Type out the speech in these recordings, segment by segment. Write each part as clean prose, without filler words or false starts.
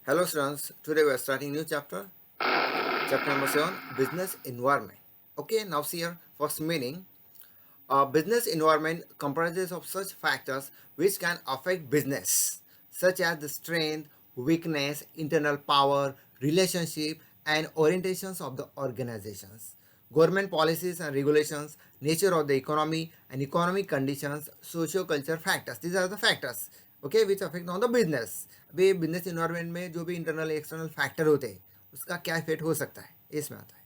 Hello students, today we are starting new chapter number 7, business environment. Okay, now see here, first meaning. Business environment comprises of such factors which can affect business, such as the strength, weakness, internal power, relationship, and orientations of the organizations. Government policies and regulations, nature of the economy and economic conditions, socio-culture factors. These are the factors, okay, which affect on the business. अभी business environment में जो भी internal external factor होते हैं उसका क्या effect हो सकता है इसमें आता है.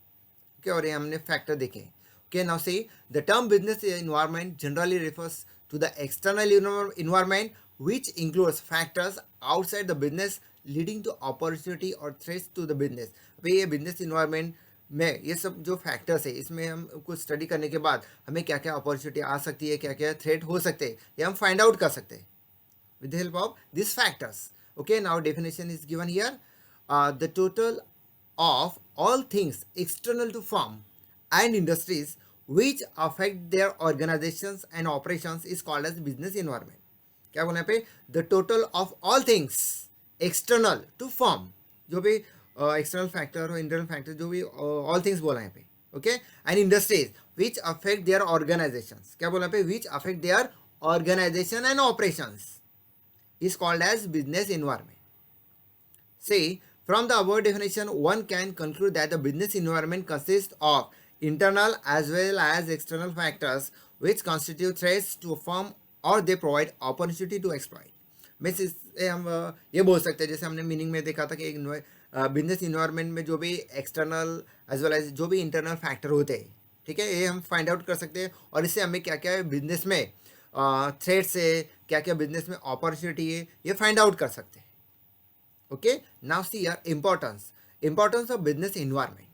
Okay, और ये हमने फैक्टर देखे. Okay, now see, the term business environment generally refers to the external environment which includes factors outside the business leading to opportunity or threats to the business. अभी ये business environment में ये सब जो फैक्टर्स है इसमें हम कुछ स्टडी करने के बाद हमें क्या क्या अपॉर्चुनिटी आ सकती है, क्या क्या थ्रेट हो सकते हैं, ये हम फाइंड आउट कर सकते हैं with the help of these factors. Okay, now definition is given here. The total of all things external to firm and industries which affect their organizations and operations is called as business environment. क्या बोलना है पे, the total of all things external to firm, जो भी external factor और internal factor जो भी all things बोला है पे. Okay, and industries which affect their organisations, क्या बोला पे, which affect their organisation and operations is called as business environment. See, from the above definition, one can conclude that the business environment consists of internal as well as external factors which constitute threats to a firm or they provide opportunity to exploit. Means इससे हम ये बोल सकते हैं, जैसे हमने meaning में देखा था कि एक बिजनेस इन्वायरमेंट में जो भी एक्सटर्नल एज वेल एज जो भी इंटरनल फैक्टर होते हैं, ठीक है, ये हम फाइंड आउट कर सकते हैं और इससे हमें क्या क्या बिजनेस में थ्रेड्स है, क्या क्या बिजनेस में अपॉर्चुनिटी है, ये फाइंड आउट कर सकते हैं. ओके, नाउ सी यार importance of business environment.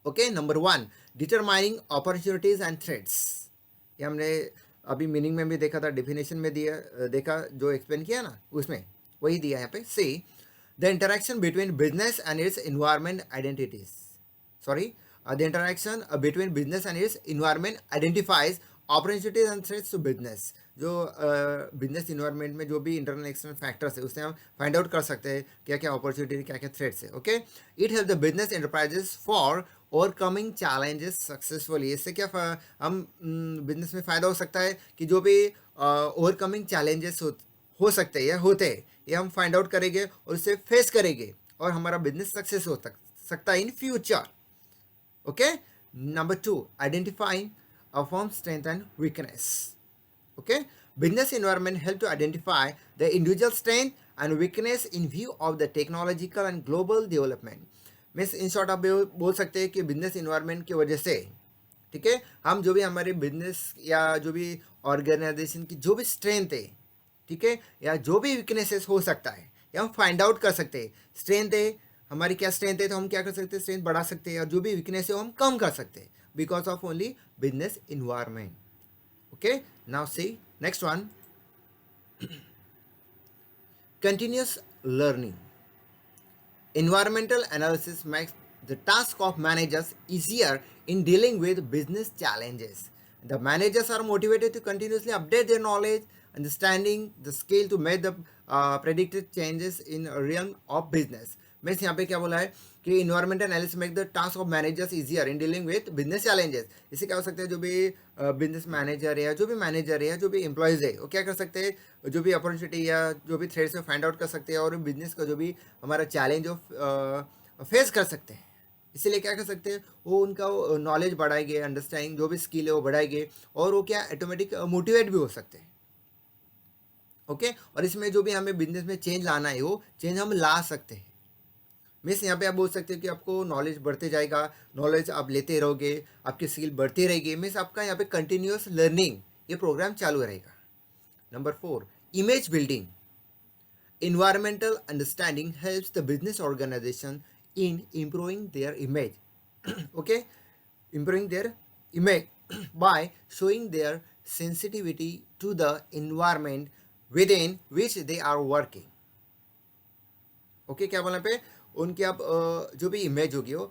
Okay, number 1, determining opportunities and threads. ये हमने अभी मीनिंग में भी देखा था, डेफिनेशन में दिया देखा, जो एक्सप्लेन किया ना उसमें वही दिया यहाँ पे. See, the interaction between business and its environment identities, sorry, the interaction between business and its environment identifies opportunities and threats to business. जो बिजनेस इन्वायरमेंट में जो भी इंटरनल एक्सटर्नल फैक्टर्स है उससे हम फाइंड आउट कर सकते हैं क्या क्या अपॉर्चुनिटी, क्या क्या थ्रेट्स है. Okay, it help the business enterprises for overcoming challenges successfully. इससे क्या हम बिजनेस में फ़ायदा हो सकता है कि जो भी ओवरकमिंग चैलेंजेस हो सकते हैं या होते हैं ये हम फाइंड आउट करेंगे और उससे फेस करेंगे और हमारा बिजनेस सक्सेस हो सकता है in future. Okay, number 2, identifying a firm's strength and weakness. Okay, business environment help to identify the individual strength and weakness in view of the technological and global development. Means in short आप बोल सकते हैं कि business environment की वजह से, ठीक है, हम जो भी हमारे बिजनेस या जो भी ऑर्गेनाइजेशन की जो भी स्ट्रेंथ है, ठीक है, या जो भी वीकनेसेस हो सकता है या हम फाइंड आउट कर सकते हैं. स्ट्रेंथ है हमारी, क्या स्ट्रेंथ है तो हम क्या कर सकते हैं, स्ट्रेंथ बढ़ा सकते हैं, और जो भी वीकनेस है वो हम कम कर सकते हैं because of only business environment. Okay, now see next one, continuous learning. Environmental analysis makes the task of managers easier in dealing with business challenges. The managers are motivated to continuously update their knowledge, understanding the skill to make the predicted changes in a realm of business. Means यहाँ पे क्या बोला है कि environmental analysis make the task of managers easier in dealing with business challenges. इससे क्या हो सकता है, जो भी बिजनेस मैनेजर है या जो भी मैनेजर है या जो भी एम्प्लॉयज़ है वो क्या कर सकते हैं, जो भी अपॉर्चुनिटी या जो भी थ्रेड्स में फाइंड आउट कर सकते हैं और बिजनेस का जो भी हमारा चैलेंज फेस कर सकते हैं. इसीलिए क्या कर सकते हैं, वो उनका नॉलेज बढ़ाएंगे, अंडरस्टैंडिंग जो भी स्किल है वो बढ़ाएंगे और वो क्या ऑटोमेटिक मोटिवेट भी हो सकते हैं. ओके, और इसमें जो भी हमें बिजनेस में चेंज लाना है वो चेंज हम ला सकते हैं. मीन्स यहाँ पे आप बोल सकते हो कि आपको नॉलेज बढ़ते जाएगा, नॉलेज आप लेते रहोगे, आपकी स्किल बढ़ती रहेगी. मीन्स आपका यहाँ पे कंटिन्यूस लर्निंग ये प्रोग्राम चालू रहेगा. Number 4, image building. Environmental understanding helps the business organisation in improving their image. Okay, improving their image by showing their sensitivity to the environment with in which they are working. Okay, क्या बोलना पे, उनकी आप जो भी image होगी वो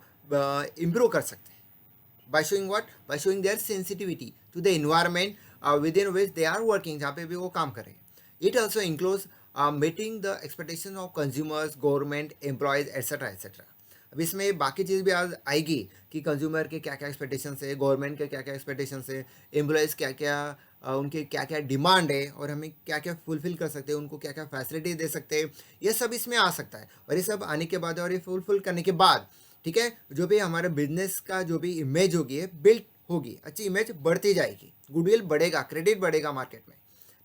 improve कर सकते हैं by showing what, by showing their sensitivity to the environment with in which they are working, जहाँ पे भी वो काम करें. It also includes meeting the expectation of consumers, government, employees etcetera etcetera. अब इसमें बाकी चीज़ भी आएगी कि कंज्यूमर के क्या क्या एक्सपेक्टेशंस है, गवर्नमेंट के क्या क्या एक्सपेक्टेशंस है, एम्प्लॉयज़ क्या क्या उनके क्या क्या डिमांड है, और हमें क्या क्या फुलफिल कर सकते हैं, उनको क्या क्या फैसिलिटी दे सकते हैं, ये सब इसमें आ सकता है। और ये सब आने के बाद और ये फुलफिल करने के बाद, ठीक है, जो भी हमारे बिजनेस का जो भी इमेज होगी बिल्ड होगी, अच्छी इमेज बढ़ती जाएगी, गुडविल बढ़ेगा, क्रेडिट बढ़ेगा मार्केट में।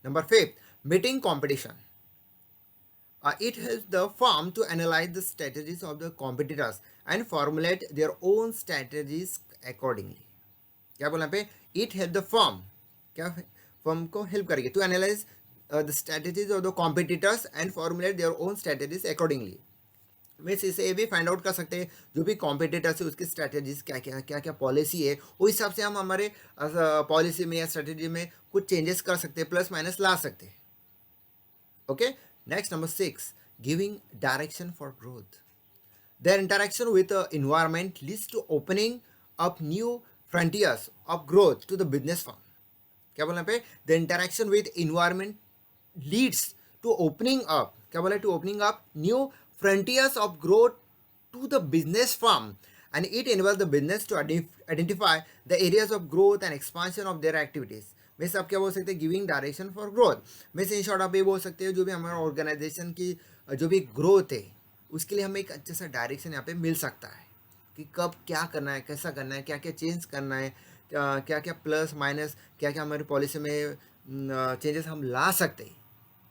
Number 5, meeting competition. It helps the firm to analyze the strategies of the competitors and formulate their own strategies accordingly. क्या बोला पे? It helps the firm, क्या फर्म को हेल्प करेगी to analyse the strategies of the competitors and formulate their own strategies accordingly. Means इसे ये भी find out कर सकते हैं जो भी कॉम्पिटिटर्स है उसकी स्ट्रेटेजीज क्या क्या पॉलिसी है, उस हिसाब से हम हमारे पॉलिसी में या स्ट्रेटेजी में कुछ चेंजेस कर सकते हैं, प्लस माइनस ला सकते हैं। Okay, next, number 6, giving direction for growth. Their interaction with the environment leads to opening up new frontiers of growth to the business firm. क्या बोलना पे? The interaction with environment leads to opening up, क्या बोला? To opening up new frontiers of growth to the business firm, and it enables the business to identify the areas of growth and expansion of their activities. Means आप क्या बोल सकते हैं? Giving direction for growth. Means in short आप ये बोल सकते हो जो भी हमारा ऑर्गेनाइजेशन की जो भी ग्रोथ है उसके लिए हमें एक अच्छा सा डायरेक्शन यहाँ पे मिल सकता है कि कब क्या करना है, कैसा करना है, क्या क्या चेंज करना है, क्या क्या प्लस माइनस, क्या क्या हमारी पॉलिसी में चेंजेस हम ला सकते हैं,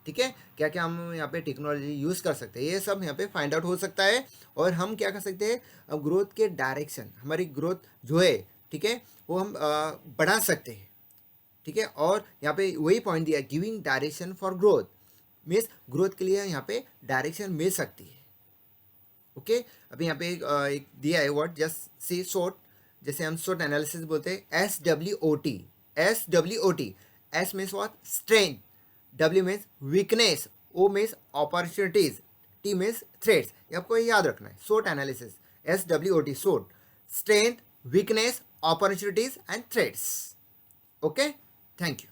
ठीक है, क्या क्या हम यहाँ पे टेक्नोलॉजी यूज़ कर सकते हैं, ये सब यहाँ पे फाइंड आउट हो सकता है। और हम क्या कर सकते हैं? अब ग्रोथ के डायरेक्शन, हमारी ग्रोथ जो है, ठीक है, वो हम बढ़ा सकते हैं, ठीक है। और यहाँ पे वही पॉइंट दिया, giving direction for growth, means growth के लिए यहाँ पे डायरेक्शन मिल सकती है। ओके, अभी यहाँ पे एक दिया है वर्ड, जस्ट सी शॉर्ट, जैसे हम शॉर्ट एनालिसिस बोलते हैं, SWOT। SWOT, S means what? Strength, W means weakness, O means opportunities, T means threats. ये आपको याद रखना है, short analysis, SWOT, short, strength, weakness, opportunities and threats. Okay, thank you.